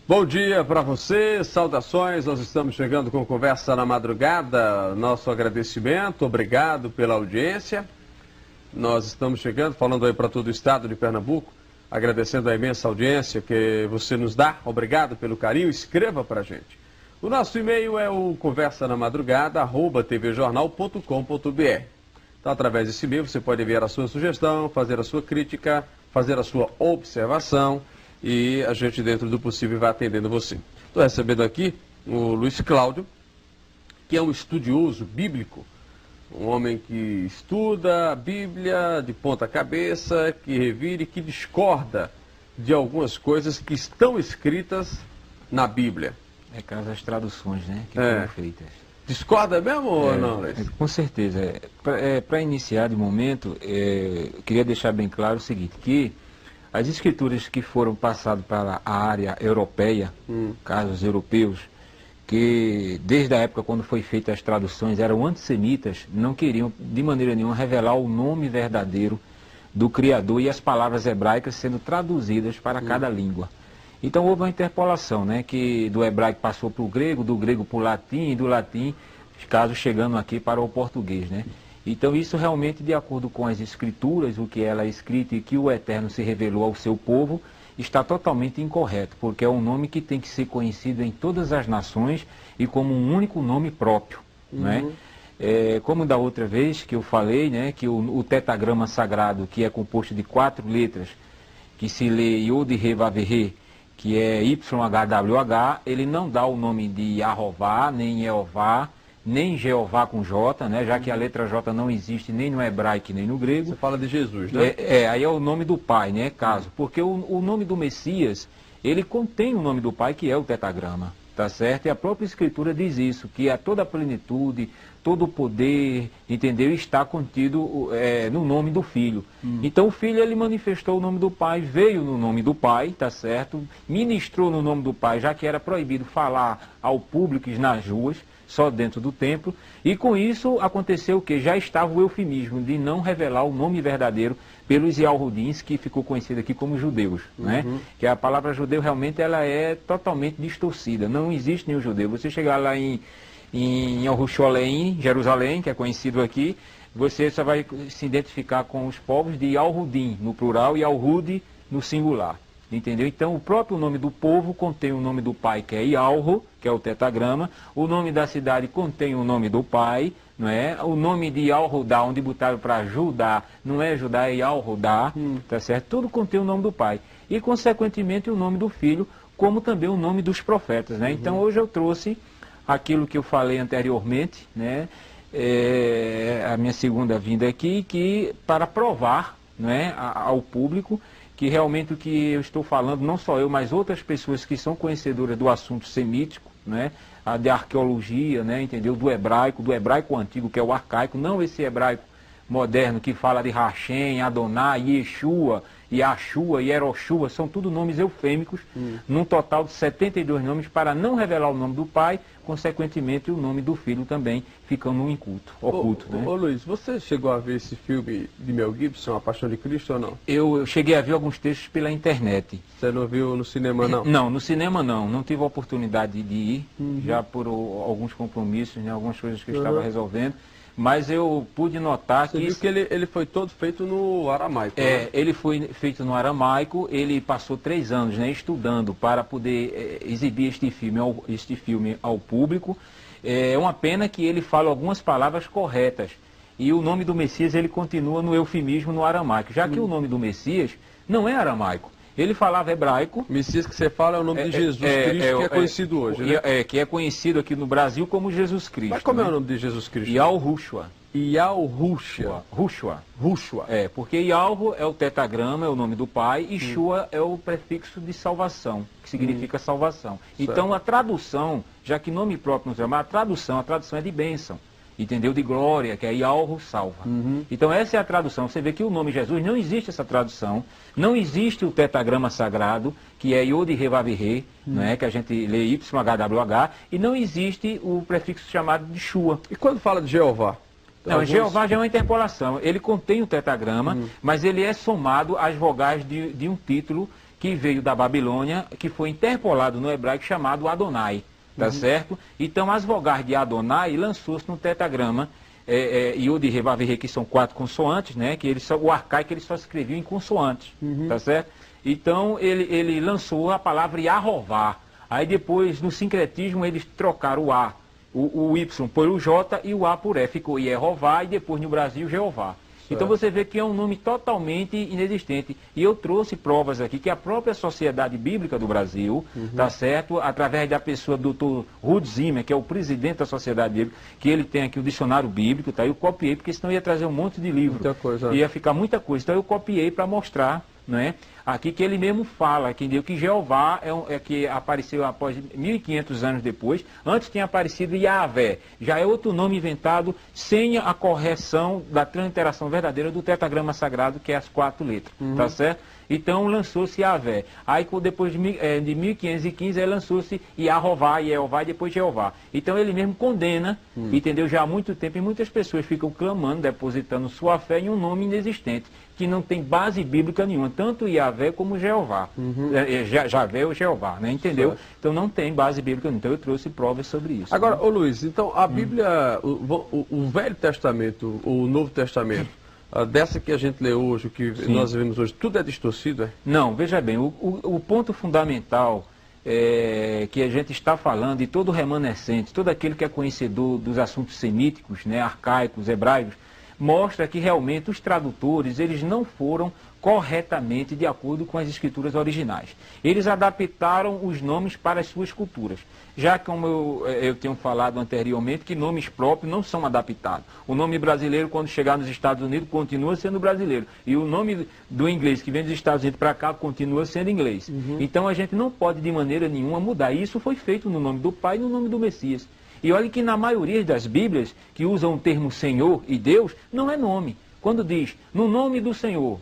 Bom dia para você, saudações, nós estamos chegando com Conversa na Madrugada, nosso agradecimento, obrigado pela audiência. Nós estamos chegando, falando aí para todo o estado de Pernambuco, agradecendo a imensa audiência que você nos dá, obrigado pelo carinho, escreva para a gente. O nosso e-mail é o conversanamadrugada@tvjornal.com.br. Então, através desse e-mail você pode enviar a sua sugestão, fazer a sua crítica, fazer a sua observação, e a gente, dentro do possível, vai atendendo você. Estou recebendo aqui o Luiz Cláudio, que é um estudioso bíblico, um homem que estuda a Bíblia de ponta cabeça, que revira e que discorda de algumas coisas que estão escritas na Bíblia. É caso das traduções, né, que foram feitas. Discorda mesmo ou não, Luiz? Com certeza. Para iniciar de momento, eu queria deixar bem claro o seguinte, que as escrituras que foram passadas para a área europeia, casos europeus, que desde a época quando foi feitas as traduções eram antissemitas, não queriam de maneira nenhuma revelar o nome verdadeiro do Criador e as palavras hebraicas sendo traduzidas para cada língua. Então houve uma interpolação, né, que do hebraico passou para o grego, do grego para o latim, e do latim, casos chegando aqui para o português, né? Então isso realmente, de acordo com as escrituras, o que ela é escrita e que o Eterno se revelou ao seu povo, está totalmente incorreto, porque é um nome que tem que ser conhecido em todas as nações e como um único nome próprio, né? Como da outra vez que eu falei, né, que o tetagrama sagrado, que é composto de 4 letras, que se lê Yod He Vav He, que é YHWH, ele não dá o nome de Yahová, nem Jeová, nem Jeová com J, né, já que a letra J não existe nem no hebraico nem no grego. Você fala de Jesus, né? Aí é o nome do Pai, né, caso. Porque o nome do Messias, ele contém o nome do Pai, que é o tetagrama, tá certo? E a própria Escritura diz isso, que a toda a plenitude, todo o poder, entendeu? Está contido no nome do Filho. Então o Filho, ele manifestou o nome do Pai, veio no nome do Pai, tá certo? Ministrou no nome do Pai, já que era proibido falar ao público nas ruas, só dentro do templo, e com isso aconteceu o que? Já estava o eufemismo de não revelar o nome verdadeiro pelos Yahudins, que ficou conhecido aqui como judeus, né? Que a palavra judeu realmente ela é totalmente distorcida, não existe nenhum judeu. Você chegar lá em Yerushalayim, Jerusalém, que é conhecido aqui, você só vai se identificar com os povos de Yahudim no plural e Yahudi no singular. Entendeu? Então o próprio nome do povo contém o nome do pai, que é Yalro, que é o tetagrama. O nome da cidade contém o nome do pai, não é? O nome de Yalrodá, onde botaram para Judá, não é Judá, é Yalrodá, tá certo? Tudo contém o nome do pai. E consequentemente o nome do filho, como também o nome dos profetas, né? Então hoje eu trouxe aquilo que eu falei anteriormente, né? A minha segunda vinda aqui, que para provar, não é, ao público que realmente o que eu estou falando, não só eu, mas outras pessoas que são conhecedoras do assunto semítico, né, de arqueologia, né, entendeu, do hebraico antigo, que é o arcaico, não esse hebraico moderno que fala de Hashem, Adonai, Yeshua, Yahshua, Yeroshua, são tudo nomes eufêmicos, num total de 72 nomes, para não revelar o nome do pai, consequentemente o nome do filho também ficando no oculto. Né? Ô Luiz, você chegou a ver esse filme de Mel Gibson, A Paixão de Cristo, ou não? Eu cheguei a ver alguns textos pela internet. Você não viu no cinema, não? Não, no cinema não tive a oportunidade de ir, já por alguns compromissos, né, algumas coisas que eu estava resolvendo. Mas eu pude notar Você viu que ele foi todo feito no aramaico, né? Ele foi feito no aramaico, ele passou 3 anos, né, estudando para poder exibir este filme ao público. É uma pena que ele fala algumas palavras corretas. E o nome do Messias, ele continua no eufemismo no aramaico, já que o nome do Messias não é aramaico. Ele falava hebraico. Messias que você fala é o nome de Jesus Cristo, que é conhecido hoje, né? Que é conhecido aqui no Brasil como Jesus Cristo. Mas como é o nome de Jesus Cristo? Yalrushua. Yalrushua. Porque Yalro é o tetagrama, é o nome do pai, e Shua é o prefixo de salvação, que significa salvação. Então a tradução, já que nome próprio não se chama, a tradução é de bênção. Entendeu? De glória, que é Yalro salva. Então essa é a tradução. Você vê que o nome Jesus, não existe essa tradução, não existe o tetagrama sagrado, que é Yod He Vav He, né, que a gente lê YHWH, e não existe o prefixo chamado de Shua. E quando fala de Jeová? Não, Jeová já é uma interpolação. Ele contém o tetagrama, mas ele é somado às vogais de um título que veio da Babilônia, que foi interpolado no hebraico chamado Adonai, tá certo? Então as vogais de Adonai lançou-se no tetragrama, Yud, He, Vav e He, que são 4 consoantes, né? Que o arcaico ele só escrevia em consoantes, tá certo? Então ele lançou a palavra Yahová. Aí depois, no sincretismo, eles trocaram o A, o Y por o J e o A por E. Ficou Yehová e depois no Brasil Jeová. Então você vê que é um nome totalmente inexistente. E eu trouxe provas aqui que a própria Sociedade Bíblica do Brasil, tá certo? Através da pessoa do Dr. Ruth Zimmer, que é o presidente da Sociedade Bíblica, que ele tem aqui o dicionário bíblico, tá? Eu copiei, porque senão ia trazer um monte de livro. Muita coisa. Ia ficar muita coisa. Então eu copiei para mostrar, né? Aqui que ele mesmo fala, que Jeová é que apareceu após 1500 anos depois. Antes tinha aparecido Yahvé. Já é outro nome inventado sem a correção da transliteração verdadeira do tetragrama sagrado, que é as 4 letras. Tá certo? Então lançou-se Yahvé. Aí depois de 1515 aí lançou-se Yahová, Yehová e depois Jeová. Então ele mesmo condena, entendeu? Já há muito tempo, e muitas pessoas ficam clamando, depositando sua fé em um nome inexistente, que não tem base bíblica nenhuma, tanto Yahvé como Jeová. Javé ou Jeová, né? Entendeu? Certo. Então não tem base bíblica nenhuma. Então eu trouxe provas sobre isso. Agora, né? ô Luiz, então a Bíblia, o Velho Testamento, o Novo Testamento, dessa que a gente lê hoje, o que nós vemos hoje, tudo é distorcido, é? Não, veja bem, o ponto fundamental que a gente está falando, e todo remanescente, todo aquele que é conhecedor dos assuntos semíticos, né, arcaicos, hebraicos, mostra que realmente os tradutores, eles não foram corretamente de acordo com as escrituras originais. Eles adaptaram os nomes para as suas culturas. Já como eu tenho falado anteriormente, que nomes próprios não são adaptados. O nome brasileiro, quando chegar nos Estados Unidos, continua sendo brasileiro. E o nome do inglês, que vem dos Estados Unidos para cá, continua sendo inglês. Então a gente não pode de maneira nenhuma mudar. Isso foi feito no nome do Pai e no nome do Messias. E olha que na maioria das Bíblias, que usam o termo Senhor e Deus, não é nome. Quando diz, no nome do Senhor,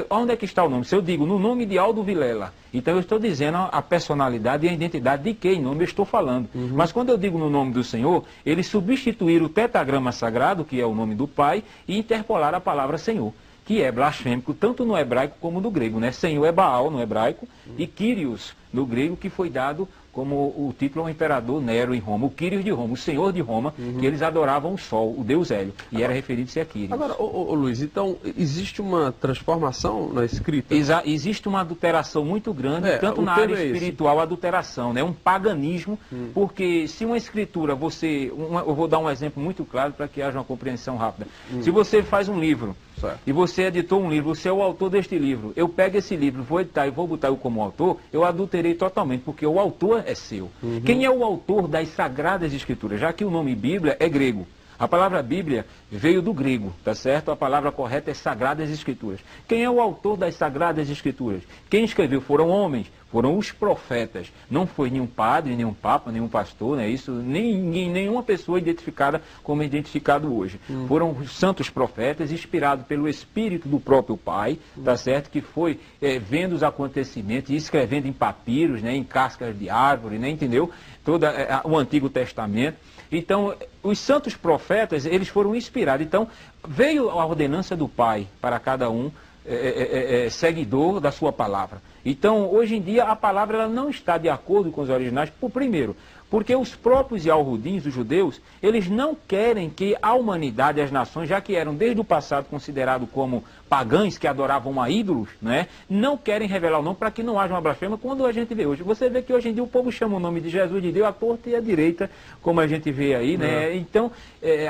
onde é que está o nome? Se eu digo, no nome de Aldo Vilela, então eu estou dizendo a personalidade e a identidade de quem nome eu estou falando. Mas quando eu digo no nome do Senhor, eles substituíram o tetragrama sagrado, que é o nome do Pai, e interpolaram a palavra Senhor, que é blasfêmico tanto no hebraico como no grego, né? Senhor é Baal no hebraico e Kyrios no grego, que foi dado como o título ao imperador Nero em Roma, o Quírios de Roma, o Senhor de Roma, que eles adoravam o Sol, o Deus Hélio, e era referido-se a Quírios. Agora, ô Luiz, então existe uma transformação na escrita? Existe uma adulteração muito grande, tanto na área espiritual, adulteração, né? Um paganismo, porque se uma escritura, eu vou dar um exemplo muito claro para que haja uma compreensão rápida. Se você faz um livro, e você editou um livro, você é o autor deste livro, eu pego esse livro, vou editar e vou botar eu como autor, eu adulterei totalmente, porque o autor é seu. Quem é o autor das Sagradas Escrituras? Já que o nome Bíblia é grego. A palavra Bíblia veio do grego, tá certo? A palavra correta é Sagradas Escrituras. Quem é o autor das Sagradas Escrituras? Quem escreveu foram homens, foram os profetas. Não foi nenhum padre, nenhum papa, nenhum pastor, né? Isso, nenhuma pessoa identificada como é identificado hoje. Foram os santos profetas, inspirados pelo Espírito do próprio Pai, tá certo? Que foi vendo os acontecimentos e escrevendo em papiros, né? Em cascas de árvore, né? Entendeu? Todo o Antigo Testamento. Então, os santos profetas, eles foram inspirados. Então, veio a ordenança do Pai para cada um seguidor da sua palavra. Então, hoje em dia, a palavra ela não está de acordo com os originais, primeiro, porque os próprios Yahudins, os judeus, eles não querem que a humanidade, as nações, já que eram desde o passado considerados como pagãos que adoravam a ídolos, né, não querem revelar o nome para que não haja uma blasfêmia. Quando a gente vê hoje, você vê que hoje em dia o povo chama o nome de Jesus de Deus à torta e à direita, como a gente vê aí, né? Então,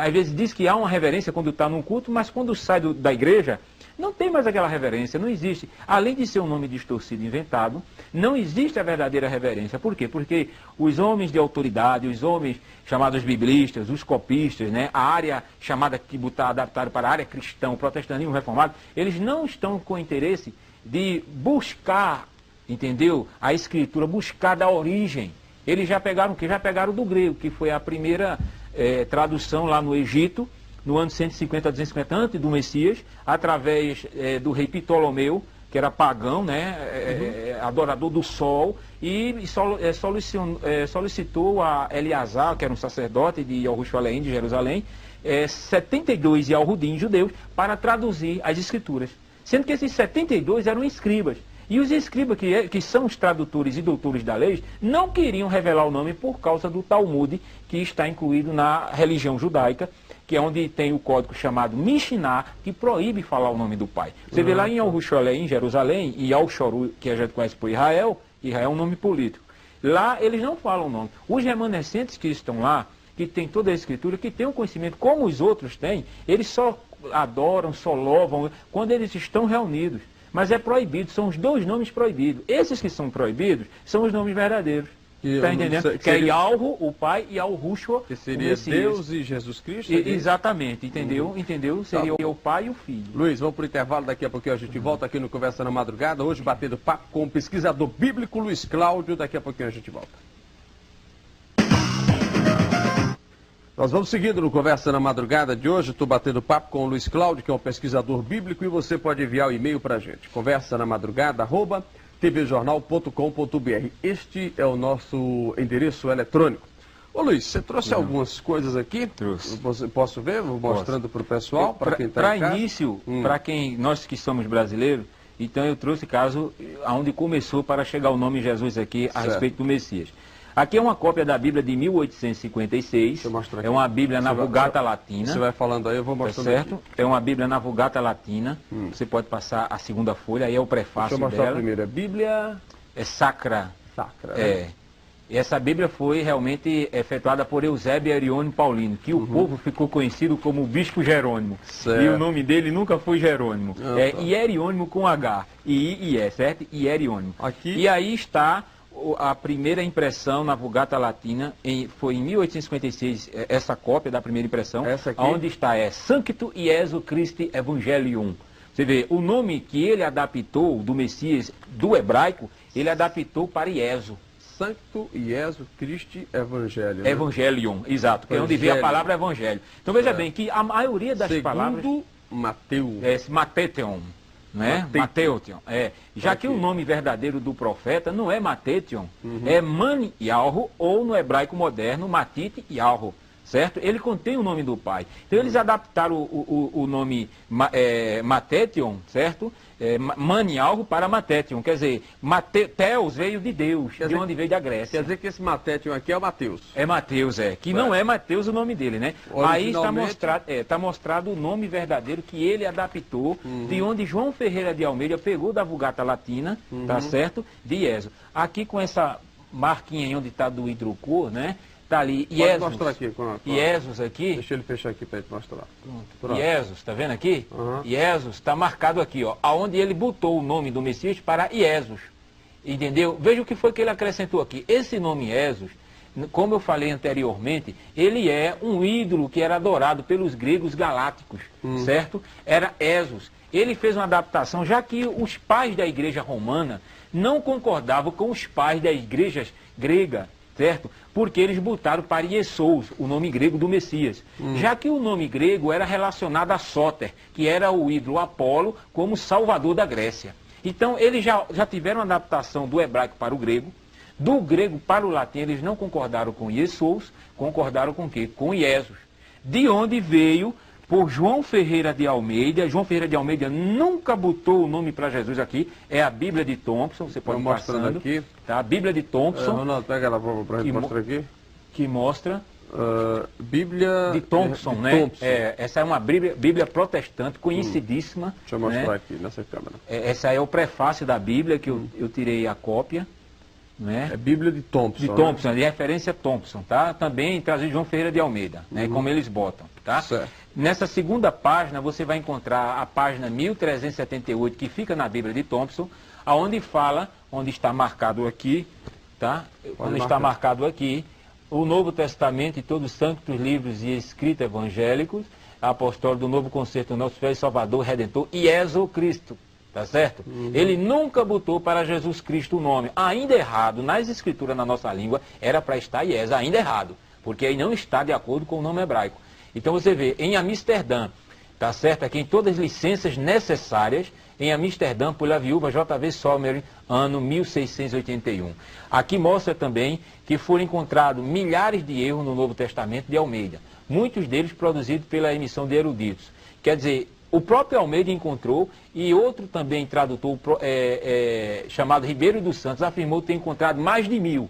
às vezes diz que há uma reverência quando está num culto, mas quando sai da igreja, não tem mais aquela reverência, não existe. Além de ser um nome distorcido inventado, não existe a verdadeira reverência. Por quê? Porque os homens de autoridade, os homens chamados biblistas, os copistas, né, a área chamada que botar adaptado para a área cristã, o protestantismo reformado, eles não estão com interesse de buscar, entendeu? A escritura, buscar da origem. Eles já pegaram o quê? Já pegaram do grego, que foi a primeira tradução lá no Egito, no ano 150 a 250 antes do Messias, através do rei Ptolomeu, que era pagão, né, adorador do sol, e solicitou a Eleazar, que era um sacerdote de Jerusalém, 72 Yahudim judeus, para traduzir as escrituras. Sendo que esses 72 eram escribas. E os escribas, que são os tradutores e doutores da lei, não queriam revelar o nome por causa do Talmud, que está incluído na religião judaica, que é onde tem o código chamado Mishnah, que proíbe falar o nome do pai. Você vê lá em Al-Rusholé, em Jerusalém, e Al-Shoru, que a gente conhece por Israel, Israel é um nome político. Lá eles não falam o nome. Os remanescentes que estão lá, que tem toda a escritura, que tem um conhecimento como os outros têm, eles só adoram, só louvam quando eles estão reunidos. Mas é proibido, são os dois nomes proibidos. Esses que são proibidos são os nomes verdadeiros. Está entendendo? Que é Yalhu, o pai, e Al-Rushwa, que seria Deus e Jesus Cristo? Exatamente, entendeu? Entendeu? Seria o pai e o filho. Luiz, vamos para o intervalo, daqui a pouquinho a gente volta aqui no Conversa na Madrugada, hoje batendo papo com o pesquisador bíblico Luiz Cláudio, daqui a pouquinho a gente volta. Nós vamos seguindo no Conversa na Madrugada de hoje, estou batendo papo com o Luiz Cláudio, que é um pesquisador bíblico, e você pode enviar o e-mail para a gente, conversanamadragada@tvjornal.com.br. Este é o nosso endereço eletrônico. Ô Luiz, você trouxe algumas coisas aqui? Trouxe. Posso ver? Vou mostrando para o pessoal, para quem está em casa. Para início, para quem, nós que somos brasileiros, então eu trouxe caso onde começou para chegar o nome Jesus aqui a respeito do Messias. Aqui é uma cópia da Bíblia de 1856. Deixa eu mostrar aqui. É uma Bíblia na Vulgata Latina. Você vai falando aí, eu vou mostrando certo? Aqui. É uma Bíblia na Vulgata Latina. Você pode passar a segunda folha, aí é o prefácio dela. Deixa eu mostrar primeiro. É Bíblia... É Sacra. Sacra, né? E essa Bíblia foi realmente efetuada por Eusébio Arione Paulino, que o povo ficou conhecido como o Bispo Jerônimo. Certo. E o nome dele nunca foi Jerônimo. É Hierônimo com H. I-I-E, certo? Hierônimo. Aqui... E aí está... A primeira impressão na Vulgata Latina foi em 1856, essa cópia da primeira impressão, onde está Sancto Iesu Christi Evangelium. Você vê, o nome que ele adaptou do Messias, do hebraico, ele adaptou para Iesu. Sancto Iesu Christi Evangelium. Né? Evangelium, exato, que é onde vem a palavra evangelho. Então veja bem que a maioria das palavras... Segundo Mateus. Mateteon. Né? Mateution. Já que o nome verdadeiro do profeta não é Mateution, é Man Yalhu, ou no hebraico moderno, Matite Yalhu, certo? Ele contém o nome do pai. Então eles adaptaram o nome Mateution, certo? Man Yalhu para Mateution, quer dizer, Teos veio de Deus, de onde veio da Grécia. Quer dizer que esse Mateution aqui é o Mateus. É Mateus, que não é Mateus o nome dele, né? Aí está mostrado o nome verdadeiro que ele adaptou, de onde João Ferreira de Almeida pegou da Vulgata Latina, tá certo? De Ieso. Aqui com essa marquinha aí onde está do hidrocor, né? Está ali Iesus. Pode mostrar aqui. Iesus aqui. Deixa ele fechar aqui para ele mostrar. Pronto. Iesus, está vendo aqui? Iesus está marcado aqui, ó, aonde ele botou o nome do Messias para Iesus. Entendeu? Veja o que foi que ele acrescentou aqui. Esse nome Iesus, como eu falei anteriormente, ele é um ídolo que era adorado pelos gregos galácticos, certo? Era Esos. Ele fez uma adaptação, já que os pais da igreja romana não concordavam com os pais da igreja grega, certo? Porque eles botaram para Iesous, o nome grego do Messias. Já que o nome grego era relacionado a Sóter, que era o ídolo Apolo, como salvador da Grécia. Então, eles já tiveram uma adaptação do hebraico para o grego. Do grego para o latim, eles não concordaram com Iesous, concordaram com o quê? Com Iesus. De onde veio, por João Ferreira de Almeida. João Ferreira de Almeida nunca botou o nome para Jesus aqui. É a Bíblia de Thompson, você pode ir passando aqui. Tá? A Bíblia de Thompson. Ronaldo, pega ela para a gente mostrar aqui. Que mostra... Bíblia de Thompson, né? Thompson. Essa é uma Bíblia protestante, conhecidíssima. Deixa eu mostrar aqui nessa câmera. Essa é o prefácio da Bíblia, que eu tirei a cópia. Né? É Bíblia de Thompson. De Thompson, de referência a Thompson, tá? Também trazido João Ferreira de Almeida, né? Como eles botam, tá? Certo. Nessa segunda página, você vai encontrar a página 1378, que fica na Bíblia de Thompson, aonde fala, onde está marcado aqui, tá? Onde está marcado aqui, o Novo Testamento e todos os santos livros e escritos evangélicos, apostólico do Novo Concerto do nosso Filho e Salvador, Redentor, Iesu Cristo. Tá certo? Ele nunca botou para Jesus Cristo o nome. Ainda errado, nas escrituras na nossa língua, era para estar Iesu, ainda errado. Porque aí não está de acordo com o nome hebraico. Então você vê, em Amsterdã, tá certo? Aqui em todas as licenças necessárias, em Amsterdã, pela viúva J.V. Sommer, ano 1681. Aqui mostra também que foram encontrados milhares de erros no Novo Testamento de Almeida. Muitos deles produzidos pela emissão de eruditos. Quer dizer, o próprio Almeida encontrou, e outro também tradutor chamado Ribeiro dos Santos afirmou ter encontrado mais de 1000.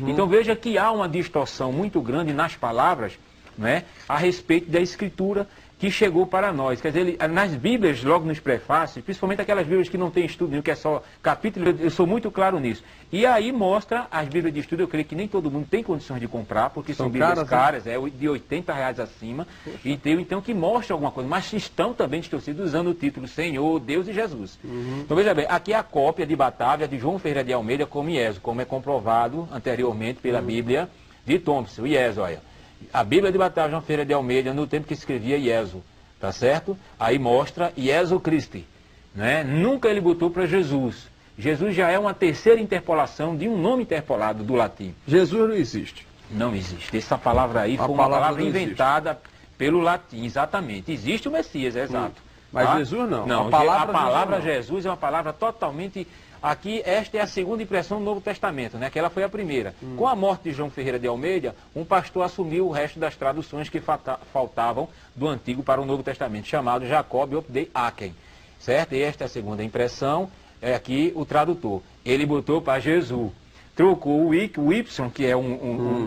Então veja que há uma distorção muito grande nas palavras, né, a respeito da escritura que chegou para nós. Quer dizer, nas Bíblias, logo nos prefácios, principalmente aquelas Bíblias que não tem estudo, que é só capítulo, eu sou muito claro nisso. E aí mostra as Bíblias de estudo, eu creio que nem todo mundo tem condições de comprar, porque são Bíblias caras, de R$80 acima, e tem, então, que mostra alguma coisa, mas estão também distorcidos usando o título Senhor, Deus e Jesus. Então veja bem, aqui é a cópia de Batávia de João Ferreira de Almeida como IESO, como é comprovado anteriormente pela Bíblia de Thompson, IESO, olha. A Bíblia de Batávia João Ferreira de Almeida, no tempo que escrevia IESO, tá certo? Aí mostra IESO Christi, né? Nunca ele botou para Jesus. Jesus já é uma terceira interpolação de um nome interpolado do latim. Jesus não existe. Não existe. Essa palavra aí foi uma palavra inventada pelo latim, exatamente. Existe o Messias, é exato. Mas tá? Jesus não. Não, a palavra Jesus é uma palavra totalmente... Aqui, esta é a segunda impressão do Novo Testamento, né? Que ela foi a primeira. Com a morte de João Ferreira de Almeida, um pastor assumiu o resto das traduções que faltavam do Antigo para o Novo Testamento, chamado Jacob de Aken, certo? E esta é a segunda impressão, é aqui o tradutor. Ele botou para Jesus, trocou o Y, que é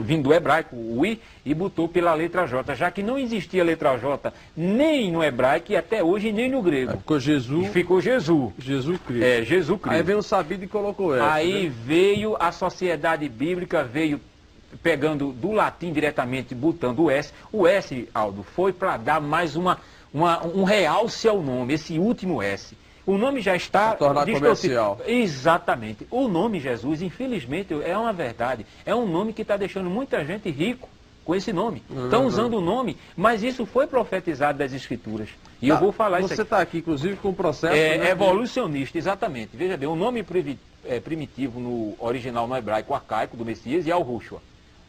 vindo do hebraico, o I, e botou pela letra J, já que não existia letra J nem no hebraico e até hoje nem no grego. Ficou Jesus. E ficou Jesus. Jesus Cristo. É, Jesus Cristo. Aí veio o sabido e colocou essa. Aí, né, veio a sociedade bíblica, veio pegando do latim diretamente, botando o S. O S, Aldo, foi para dar mais um realce ao nome, esse último S. O nome já está... Se tornar comercial. Exatamente. O nome Jesus, infelizmente, é uma verdade. É um nome que está deixando muita gente rico com esse nome. Estão usando o nome, mas isso foi profetizado das Escrituras. E eu vou falar isso aqui. Você está aqui, inclusive, com um processo... evolucionista, exatamente. Veja bem, o nome primitivo no original no hebraico arcaico do Messias é Yahushua.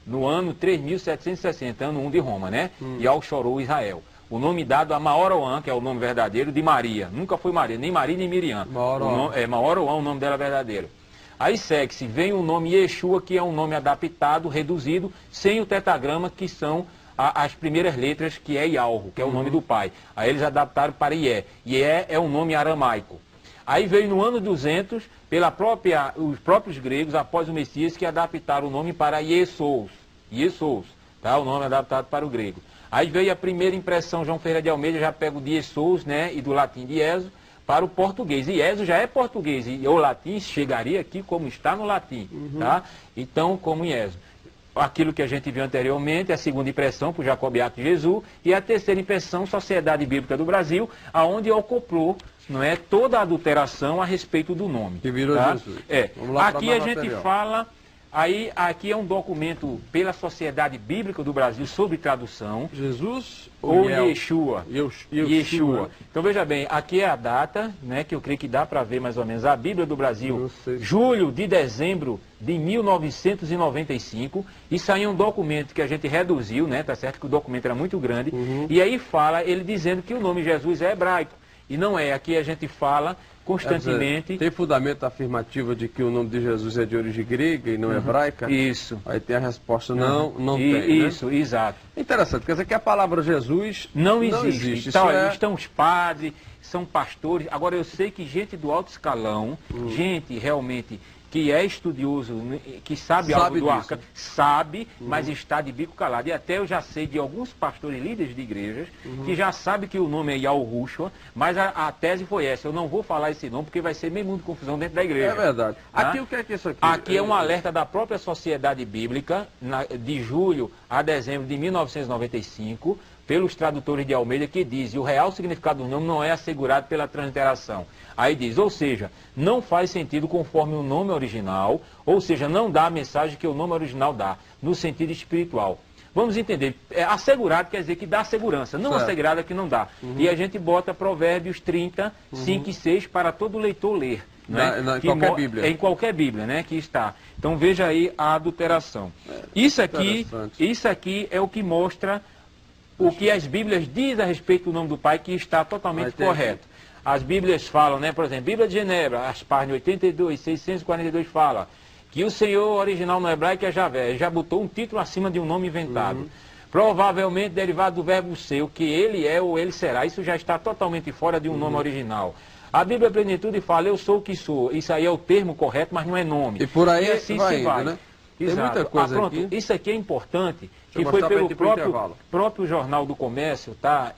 No ano 3760, ano 1 de Roma, né? Yahweh chorou Israel. O nome dado a Maoroã, que é o nome verdadeiro de Maria. Nunca foi Maria, nem Miriam. Maoroã, o nome dela verdadeiro. Aí segue-se, vem o nome Yeshua, que é um nome adaptado, reduzido, sem o tetragrama, que são as primeiras letras, que é Yahweh, que é o nome do pai. Aí eles adaptaram para Ié. Ié é um nome aramaico. Aí veio no ano 200, os próprios gregos, após o Messias, que adaptaram o nome para Iesous. Iesous, tá? O nome adaptado para o grego. Aí veio a primeira impressão, João Ferreira de Almeida já pega o de Iesous, né, e do latim de Ieso, para o português. E Ieso já é português, e o latim chegaria aqui como está no latim, tá? Então, como Ieso. Aquilo que a gente viu anteriormente, a segunda impressão, por Jacobiato Jesus, e a terceira impressão, Sociedade Bíblica do Brasil, aonde acoplou, não é, toda a adulteração a respeito do nome. Que virou tá? Jesus. Vamos lá. Aqui a gente fala... Aí, aqui é um documento pela Sociedade Bíblica do Brasil sobre tradução. Jesus ou Yeshua? Yeshua. Então, veja bem, aqui é a data, né, que eu creio que dá para ver mais ou menos. A Bíblia do Brasil, julho de dezembro de 1995. Isso aí é um documento que a gente reduziu, né, tá certo que o documento era muito grande. E aí fala, ele dizendo que o nome Jesus é hebraico. E não é, aqui a gente fala constantemente... Tem fundamento afirmativo de que o nome de Jesus é de origem grega e não hebraica? Isso. Aí tem a resposta não tem, Isso, né? Exato. Interessante, quer dizer que a palavra Jesus não existe. Então, estão os padres, são pastores. Agora, eu sei que gente do alto escalão, gente realmente... que é estudioso, que sabe algo do arca, sabe, mas está de bico calado. E até eu já sei de alguns pastores líderes de igrejas que já sabem que o nome é Yahushua, mas a tese foi essa: eu não vou falar esse nome porque vai ser meio mundo de confusão dentro da igreja. É verdade. Tá? Aqui o que é isso aqui? Aqui é um alerta da própria Sociedade Bíblica, de julho a dezembro de 1995, pelos tradutores de Almeida, que diz: o real significado do nome não é assegurado pela transliteração. Aí diz, ou seja, não faz sentido conforme o nome original, ou seja, não dá a mensagem que o nome original dá, no sentido espiritual. Vamos entender, assegurado quer dizer que dá segurança, não assegurado é que não dá. E a gente bota Provérbios 30, 5 e 6 para todo leitor ler. Né? Em qualquer Bíblia. Em qualquer Bíblia, né, que está. Então veja aí a adulteração. Isso aqui é o que mostra o que as Bíblias dizem a respeito do nome do Pai, que está totalmente correto. As Bíblias falam, né, por exemplo, Bíblia de Genebra, as páginas 82, 642 fala que o Senhor original no hebraico é Javé. Ele já botou um título acima de um nome inventado. provavelmente derivado do verbo ser, o que ele é ou ele será. Isso já está totalmente fora de um nome original. A Bíblia Plenitude fala, eu sou o que sou. Isso aí é o termo correto, mas não é nome. E por aí e assim vai se indo, vai. né? Tem Exato. muita coisa pronto, aqui. Isso aqui é importante, que eu foi mostrar pra gente pelo próprio Jornal do Comércio, tá?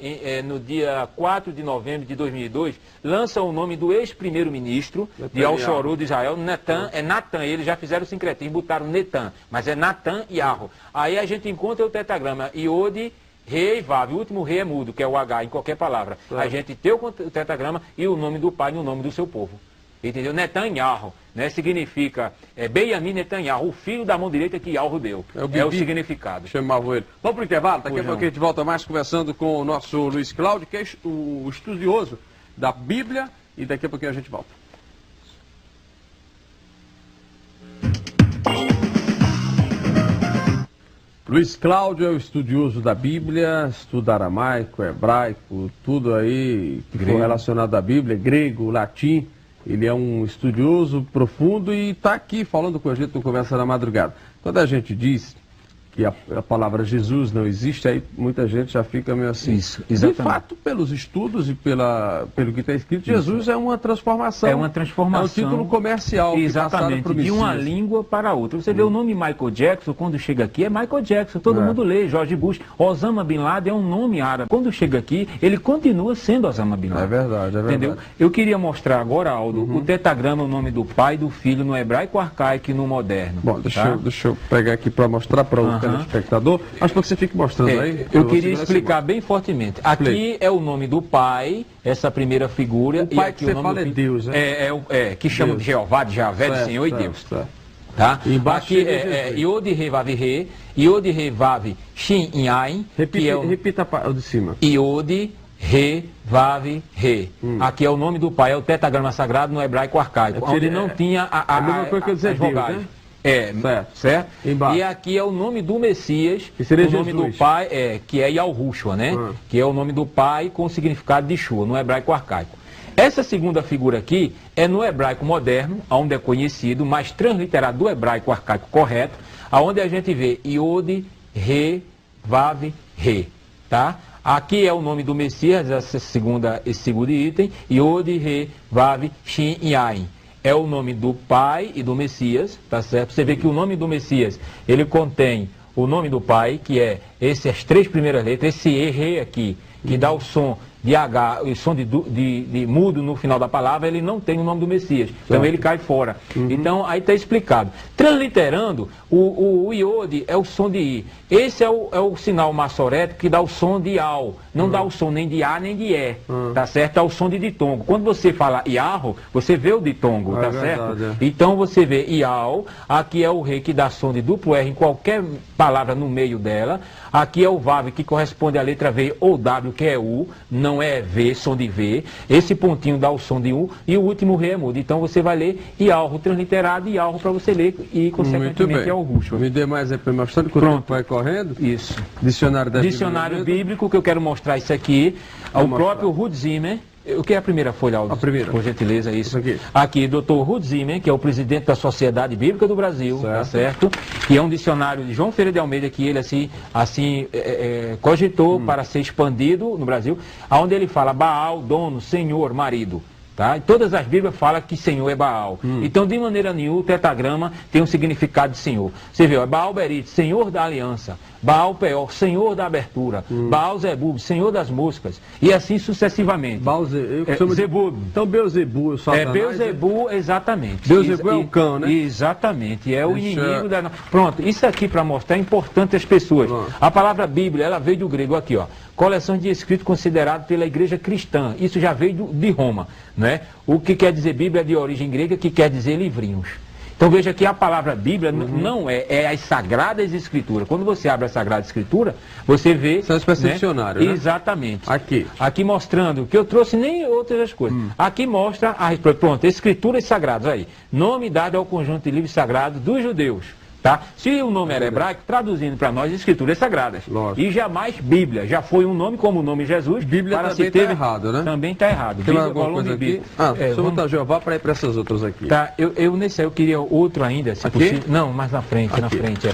No dia 4 de novembro de 2002, lança o nome do ex-primeiro-ministro de Al-Shorud de Israel, Natan, é Natan, eles já fizeram o sincretismo, botaram Netan, mas é Natan Yarro. Aí a gente encontra o tetragrama Iode, Re e Vav, o último Re é mudo, que é o H em qualquer palavra. A gente tem o tetragrama e o nome do pai no nome do seu povo. Entendeu? Netanyahu, né? Significa Benjamin Netanyahu, o filho da mão direita que Yahweh deu. É o significado. Chamava ele. Vamos para o intervalo, daqui a pouco a gente volta mais conversando com o nosso Luiz Cláudio, que é o estudioso da Bíblia, e daqui a pouquinho a gente volta. Luiz Cláudio é o estudioso da Bíblia, estuda aramaico, hebraico, tudo aí que for relacionado à Bíblia, grego, latim. Ele é um estudioso profundo e está aqui falando com a gente no Conversa da Madrugada. Quando a gente diz que a palavra Jesus não existe, aí muita gente já fica meio assim. Isso, exatamente. De fato, pelos estudos e pelo que está escrito, Jesus é uma transformação. É uma transformação. É um título comercial. Exatamente, que de uma língua para outra. Você vê o nome Michael Jackson, quando chega aqui, é Michael Jackson, todo mundo lê, George Bush. Osama Bin Laden é um nome árabe. Quando chega aqui, ele continua sendo Osama Bin Laden. É verdade, é verdade. Entendeu? Eu queria mostrar agora, Aldo, o tetragrama, o nome do pai e do filho no hebraico arcaico e no moderno. Bom, deixa eu pegar aqui para mostrar para o telespectador. Acho que você fique mostrando aí. Eu queria explicar bem fortemente. Aqui é o nome do pai, essa primeira figura. O pai e aqui que você fala é Deus, né? Que chama de Jeová, de Javé, de Senhor e Deus. Tá? E embaixo aqui é Iode Re Vav Re, Iode Re Vav Shin Yain. Repita o de cima. Iode Re Vav Re. Aqui é o nome do pai, é o tetragrama sagrado no hebraico arcaico. Onde não tinha a mesma coisa que eu dizer vogais. Deus, né? Certo? E aqui é o nome do Messias, que seria o nome Jesus. do pai, que é Yahushua, né? Que é o nome do pai com o significado de Shua, no hebraico arcaico. Essa segunda figura aqui é no hebraico moderno, onde é conhecido, mas transliterado do hebraico arcaico correto, aonde a gente vê Iode, Re, Vav, Re, tá? Aqui é o nome do Messias, esse segundo item, Iode, Re, Vav, Shin, Yain. É o nome do pai e do Messias, tá certo? Você vê que o nome do Messias, ele contém o nome do pai, que é as três primeiras letras, esse E aqui, que dá o som de H, o som de mudo no final da palavra, ele não tem o nome do Messias. Então ele cai fora. Então aí está explicado. Transliterando, o iode é o som de I. Esse é o sinal maçorético que dá o som de Al. Não dá o som nem de A nem de E. Tá certo? Dá o som de ditongo. Quando você fala Iarro, você vê o ditongo, tá certo? Então você vê Ial, aqui é o Re que dá som de duplo R em qualquer palavra no meio dela. Aqui é o Vav que corresponde à letra V ou W, que é U, não é V, som de V. Esse pontinho dá o som de U e o último Re é mudo. Então você vai ler Ialro transliterado e Ialro para você ler e consequentemente é o Ruxo. Me dê mais aí para mostrando que o tempo vai correndo. Isso. Dicionário bíblico, que eu quero mostrar isso aqui. O próprio Ruth Zimmer. O que é a primeira folha, Aldo? A primeira. Por gentileza, isso. Aqui, Dr. Ruth Zimmer, que é o presidente da Sociedade Bíblica do Brasil, tá certo? Que é um dicionário de João Ferreira de Almeida, que ele cogitou para ser expandido no Brasil, onde ele fala Baal, dono, senhor, marido. Tá? E todas as Bíblias falam que Senhor é Baal. Então, de maneira nenhuma, o tetragrama tem um significado de Senhor. Você vê, Baal Berit, Senhor da aliança. Baal Peor, Senhor da abertura. Baal Zebub, Senhor das moscas. E assim sucessivamente. Zebub. Então, Beuzebu, Beuzebu, exatamente. Beuzebu é o cão, né? Exatamente, é o inimigo da... Pronto, isso aqui para mostrar é importante às pessoas. A palavra Bíblia, ela veio do grego aqui, ó. Coleção de escritos considerado pela igreja cristã. Isso já veio de Roma, né? O que quer dizer Bíblia de origem grega, que quer dizer livrinhos. Então veja que a palavra Bíblia não é as Sagradas Escrituras. Quando você abre a Sagrada Escritura, você vê... Isso é uma espécie de dicionário, né? Exatamente. Aqui mostrando, que eu trouxe nem outras coisas. Aqui mostra, pronto, Escrituras Sagradas, aí. Nome dado ao conjunto de livros sagrados dos judeus. Tá? Se o nome era hebraico, traduzindo para nós, Escrituras Sagradas. Lógico. E jamais Bíblia. Já foi um nome como o nome Jesus. Bíblia para também está errado, né? Também está errado. Tem mais alguma coisa aqui? Só botar Jeová para ir para essas outras aqui. Tá, eu queria outro ainda, se possível. Não, mais na frente,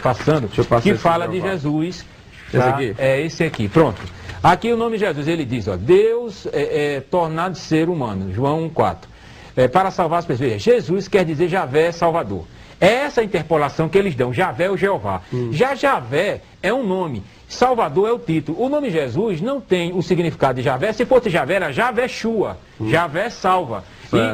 passando. Que fala de Jesus, Esse aqui? É esse aqui, pronto. Aqui o nome de Jesus, ele diz, ó, Deus tornado ser humano, João 1,4. Para salvar as pessoas. Jesus quer dizer Javé Salvador. É essa a interpolação que eles dão, Javé ou Jeová. Já Javé é um nome, Salvador é o título. O nome Jesus não tem o significado de Javé. Se fosse Javé, era Javé Shua, Javé salva.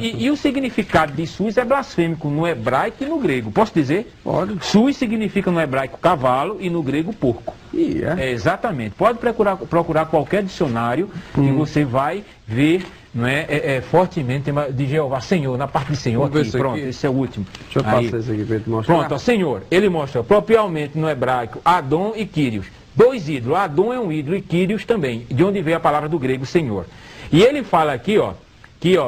E o significado de Sus é blasfêmico no hebraico e no grego. Posso dizer? Pode. Sus significa no hebraico cavalo e no grego porco. Exatamente. Pode procurar qualquer dicionário que você vai ver, não é, fortemente de Jeová, Senhor, na parte de Senhor. Aqui, pronto, aqui. Esse é o último. Deixa eu passar esse aqui para ele mostrar. Pronto, ó, Senhor, ele mostra propriamente no hebraico Adon e Kyrios. Dois ídolos, Adon é um ídolo e Kyrios também, de onde veio a palavra do grego Senhor. E ele fala aqui, ó,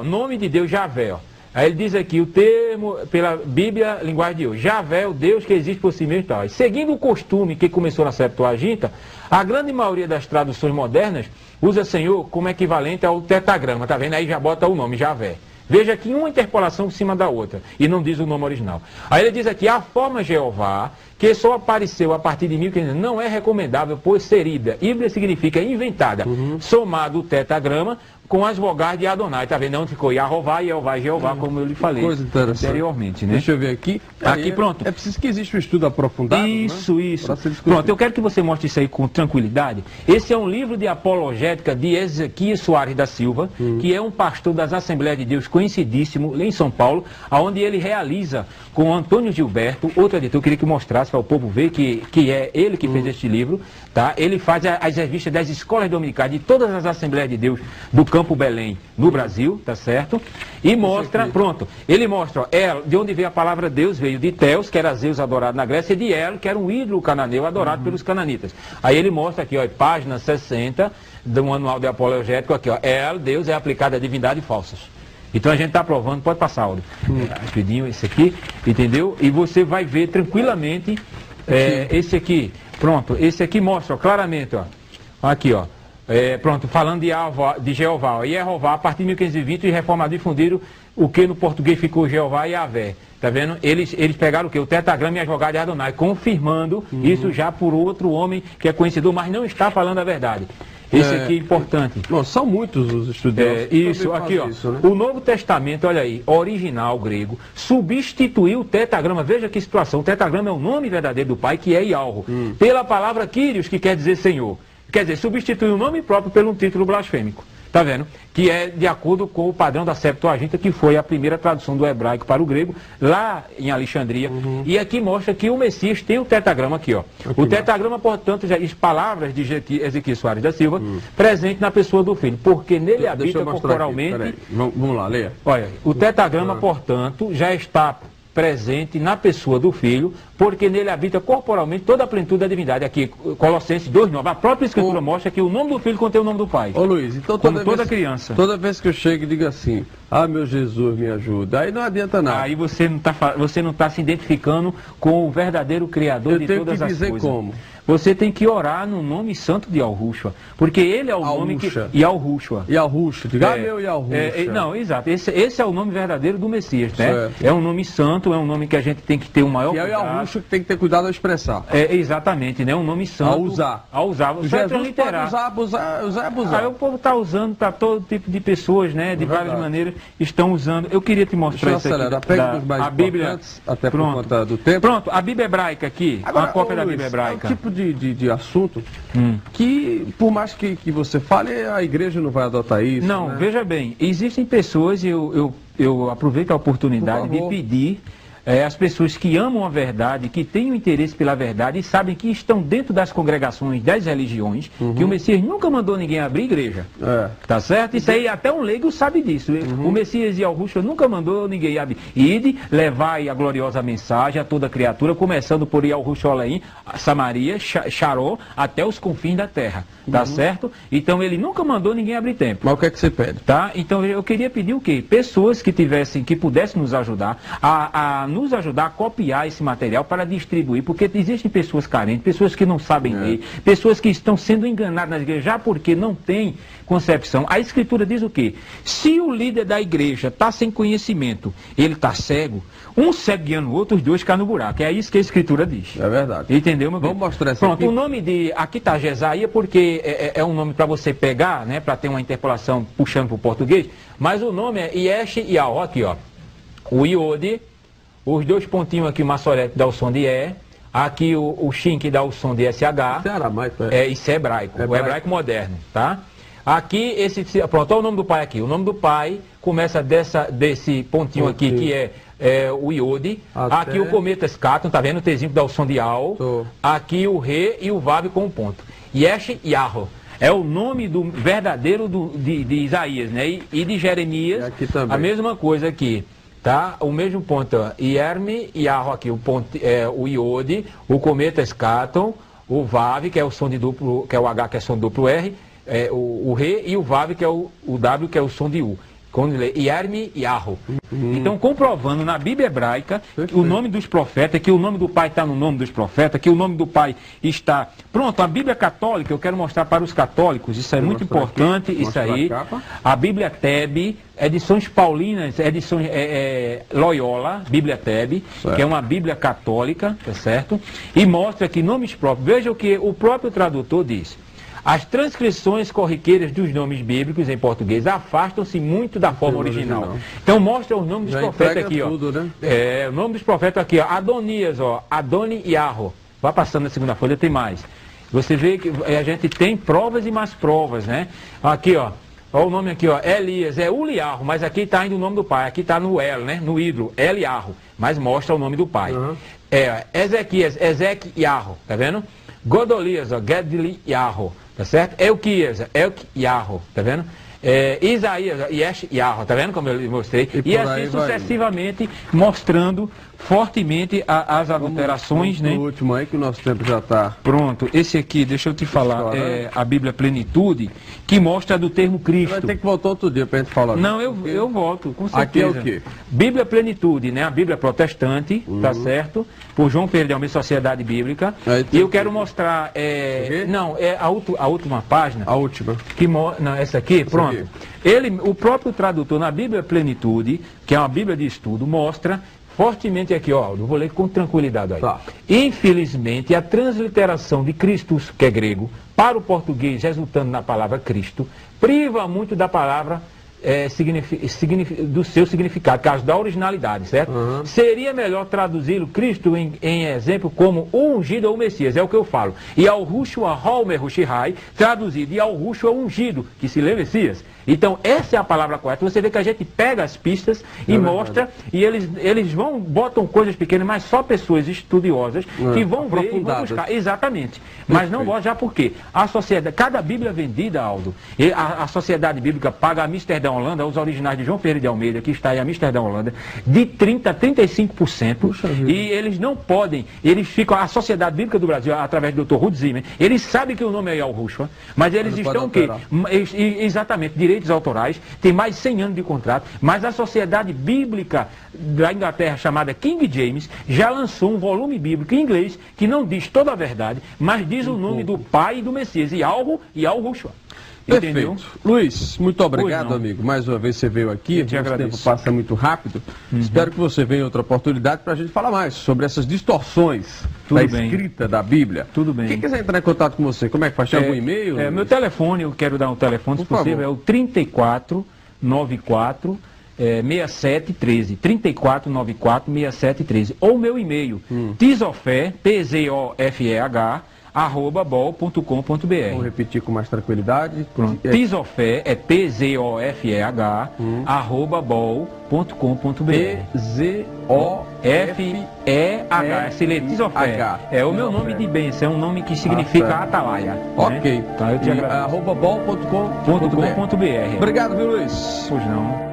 nome de Deus Javé, ó. Aí ele diz aqui o termo, pela Bíblia, linguagem de hoje, Javé, o Deus que existe por si mesmo e tal. Seguindo o costume que começou na Septuaginta, a grande maioria das traduções modernas usa Senhor como equivalente ao tetagrama, tá vendo? Aí já bota o nome Javé. Veja aqui uma interpolação em cima da outra, e não diz o nome original. Aí ele diz aqui, a forma Jeová, que só apareceu a partir de 1500, não é recomendável, pois ser híbrida. Híbrida significa inventada, somado o tetagrama com as vogais de Adonai. Tá vendo onde ficou Yahová e Jeová, Jeová, como eu lhe falei anteriormente, né? Deixa eu ver aqui. Aqui, pronto. É preciso que exista um estudo aprofundado, Isso, né? isso. Pronto, eu quero que você mostre isso aí com tranquilidade. Esse é um livro de apologética de Ezequias Soares da Silva, que é um pastor das Assembleias de Deus conhecidíssimo, lá em São Paulo, onde ele realiza com Antônio Gilberto, outro editor, eu queria que mostrasse para o povo ver que é ele que fez este livro, tá? Ele faz as revistas das escolas dominicais de todas as Assembleias de Deus do Campo Belém, no Brasil, tá certo? E mostra, pronto, ele mostra, ó, El, de onde veio a palavra Deus, veio de Teus, que era Zeus adorado na Grécia, e de El, que era um ídolo cananeu adorado pelos cananitas. Aí ele mostra aqui, ó, página 60 do manual de apologético, aqui, ó, El, Deus é aplicado a divindade falsas. Então a gente está provando, pode passar, áudio, rapidinho, esse aqui, entendeu? E você vai ver tranquilamente esse aqui, pronto, esse aqui mostra ó, claramente, ó, aqui, ó. Pronto, falando de Jeová, e Jeová, a partir de 1520, os reformadores difundiram o que no português ficou Jeová e Javé. Tá vendo? Eles pegaram o que? O tetagrama e as vogais de Adonai, confirmando isso já por outro homem que é conhecido, mas não está falando a verdade. Esse aqui é importante. Bom, são muitos os estudiosos. Isso, aqui, ó. Isso, né? O Novo Testamento, olha aí, original grego, substituiu o tetagrama. Veja que situação. O tetagrama é o nome verdadeiro do Pai, que é Yahweh, pela palavra Kyrios, que quer dizer Senhor. Quer dizer, substitui o nome próprio por um título blasfêmico. Tá vendo? Que é de acordo com o padrão da Septuaginta, que foi a primeira tradução do hebraico para o grego, lá em Alexandria. E aqui mostra que o Messias tem o tetagrama aqui, ó. O tetagrama, portanto, já diz palavras de Ezequias Soares da Silva, presente na pessoa do Filho, porque nele habita corporalmente... Vamos lá, leia. Olha, o tetagrama, portanto, já está presente na pessoa do Filho, porque nele habita corporalmente toda a plenitude da divindade. Aqui, Colossenses 2:9, a própria Escritura mostra que o nome do Filho contém o nome do Pai. Ô Luiz, então toda criança. Toda vez que eu chego e digo assim, ah, meu Jesus, me ajuda, aí não adianta nada. Aí você não está se identificando com o verdadeiro Criador de todas as coisas. Eu tenho que dizer como? Você tem que orar no nome santo de Yahushua, porque ele é o nome que... Yahushua. Yahushua, diga meu Yahushua. Não, exato, esse é o nome verdadeiro do Messias, né? É um nome santo, é um nome que a gente tem que ter o maior cuidado. É o Yahushua que tem que ter cuidado ao expressar. Exatamente, né? Um nome santo. A usar. Você Jesus pode abusar. Aí o povo está usando para todo tipo de pessoas, né? De várias maneiras estão usando. Eu queria te mostrar isso aqui. A Bíblia, até por conta do tempo. Pronto, a Bíblia hebraica aqui, agora, uma cópia da Bíblia hebraica. É um tipo de assunto que, por mais que você fale, a igreja não vai adotar isso. Não, né? Veja bem, existem pessoas, eu aproveito a oportunidade de pedir as pessoas que amam a verdade, que têm o interesse pela verdade e sabem que estão dentro das congregações, das religiões, que o Messias nunca mandou ninguém abrir igreja. Tá certo? Isso aí até um leigo sabe disso. O Messias e Yahushua nunca mandou ninguém abrir. Ide, levai a gloriosa mensagem a toda criatura, começando por Yahushua Olaim, Samaria, Sharó, até os confins da terra. Tá certo? Então ele nunca mandou ninguém abrir templo. Mas o que é que você pede? Tá? Então eu queria pedir o quê? Pessoas que pudessem nos ajudar a nos ajudar a copiar esse material para distribuir, porque existem pessoas carentes, pessoas que não sabem ler, pessoas que estão sendo enganadas nas igrejas, já porque não tem concepção. A Escritura diz o quê? Se o líder da igreja está sem conhecimento, ele está cego, um cego guiando o outro, os dois caem no buraco. É isso que a Escritura diz. É verdade. Entendeu, meu bem? Vamos mostrar essa Pronto, aqui. o nome de... Aqui está Jesaía, porque é um nome para você pegar, né? Para ter uma interpolação puxando para o português. Mas o nome é Yesh Yahó, aqui, ó. O Iode, os dois pontinhos aqui, o Massorete dá o som de E. Aqui o Shin que dá o som de SH. Isso é aramaico, Isso é hebraico. O hebraico moderno, tá? Aqui, pronto, olha o nome do pai aqui. O nome do pai começa desse pontinho aqui, que é o Iode. Aqui o cometa Scaton, tá vendo? O Tzinho que dá o som de Al. Aqui o Re e o Vav com o ponto. Yesh Yahó. É o nome do verdadeiro de Isaías, né? E de Jeremias, aqui também. a mesma coisa aqui. Tá? O mesmo ponto, Yerme, Yahó aqui, o o Iode, o cometa Scaton, o Vav, que é o som de duplo, que é o H, que é som de duplo R, o Re e o Vav, que é o W, que é o som de U. Quando lê Yerme Yahó. Então, comprovando na Bíblia hebraica o nome dos profetas, que o nome do pai está no nome dos profetas, que o nome do pai está... Pronto, a Bíblia católica, eu quero mostrar para os católicos, isso é muito importante, isso aí. A Bíblia Tebe, edições paulinas, edições Loyola, Bíblia Tebe, que é uma Bíblia católica, tá certo? E mostra que nomes próprios, veja o que o próprio tradutor diz. As transcrições corriqueiras dos nomes bíblicos em português afastam-se muito da forma original. Então mostra o nome dos profetas aqui, tudo, ó. Né? O nome dos profetas aqui, ó. Adonias, ó. Adoni Yahó. Vai passando na segunda folha, tem mais. Você vê que a gente tem provas e mais provas, né? Aqui, ó. Olha o nome aqui, ó. Elias, Uliarro, mas aqui está indo o nome do pai. Aqui está no né? No hidro, Eliarro. Mas mostra o nome do pai. Ezequias, Ezequiarro, tá vendo? Godolias, ó. Gedli Yahó. Tá certo? Elquias, Yahó, tá vendo? Isaías, Yesh Yahó, tá vendo como eu mostrei? E assim sucessivamente, mostrando fortemente as adulterações, né? O último aí, que o nosso tempo já está... Pronto, esse aqui, deixa eu te falar, é a Bíblia Plenitude, que mostra do termo Cristo. Vai ter que voltar outro dia para a gente falar. Não, eu volto, com certeza. Aqui é o quê? Bíblia Plenitude, né? A Bíblia protestante, tá certo? Por João Ferreira de Almeida, Sociedade Bíblica. E eu quero mostrar, não, é a última página. A última. Não, essa aqui, pronto. O próprio tradutor na Bíblia Plenitude, que é uma Bíblia de estudo, mostra fortemente aqui, ó, eu vou ler com tranquilidade aí. Tá. Infelizmente, a transliteração de Christus, que é grego, para o português, resultando na palavra Cristo, priva muito da palavra do seu significado, caso da originalidade, certo? Seria melhor traduzi-lo, Cristo, em exemplo, como o ungido ou o Messias, é o que eu falo. E ao Rushua Homer Rushihai, traduzido, e ao Rushua ungido, que se lê Messias. Então, essa é a palavra correta. Você vê que a gente pega as pistas e mostra, e eles botam coisas pequenas, mas só pessoas estudiosas que vão ver e vão buscar. Exatamente. Mas não botam já por quê? A sociedade, cada Bíblia vendida, Aldo, a Sociedade Bíblica paga a Amsterdã, Holanda, os originais de João Ferreira de Almeida, que está em Amsterdã, Holanda, de 30% a 35%. E eles não podem, eles ficam, a Sociedade Bíblica do Brasil, através do Dr. Ruth Zimmer, eles sabem que o nome é Yahushua, mas eles estão o quê? Exatamente, direitos autorais, tem mais de 100 anos de contrato, mas a Sociedade Bíblica da Inglaterra, chamada King James, já lançou um volume bíblico em inglês que não diz toda a verdade, mas diz o nome do Pai e do Messias, Yahushua. Entendeu? Perfeito. Luiz, muito obrigado, amigo. Mais uma vez você veio aqui, o tempo passa muito rápido. Espero que você venha em outra oportunidade para a gente falar mais sobre essas distorções da escrita da Bíblia. Tudo bem. Quem quiser entrar em contato com você, como é que faz? Tem algum e-mail? Meu telefone, eu quero dar um telefone, se possível, é o 3494 6713, 3494-6713, ou meu e-mail, tzofeh, tzofeh, @bol.com.br. Vamos repetir com mais tranquilidade. Tzofeh é tzofeh, @bol.com.br. Tzofeh. Se lê Tzofeh. É o meu nome de bênção, é um nome que significa atalaia. Ok. Né? Então, eu te agradeço. @bol.com.br. .com.br. Obrigado, viu, Luiz? Pois não.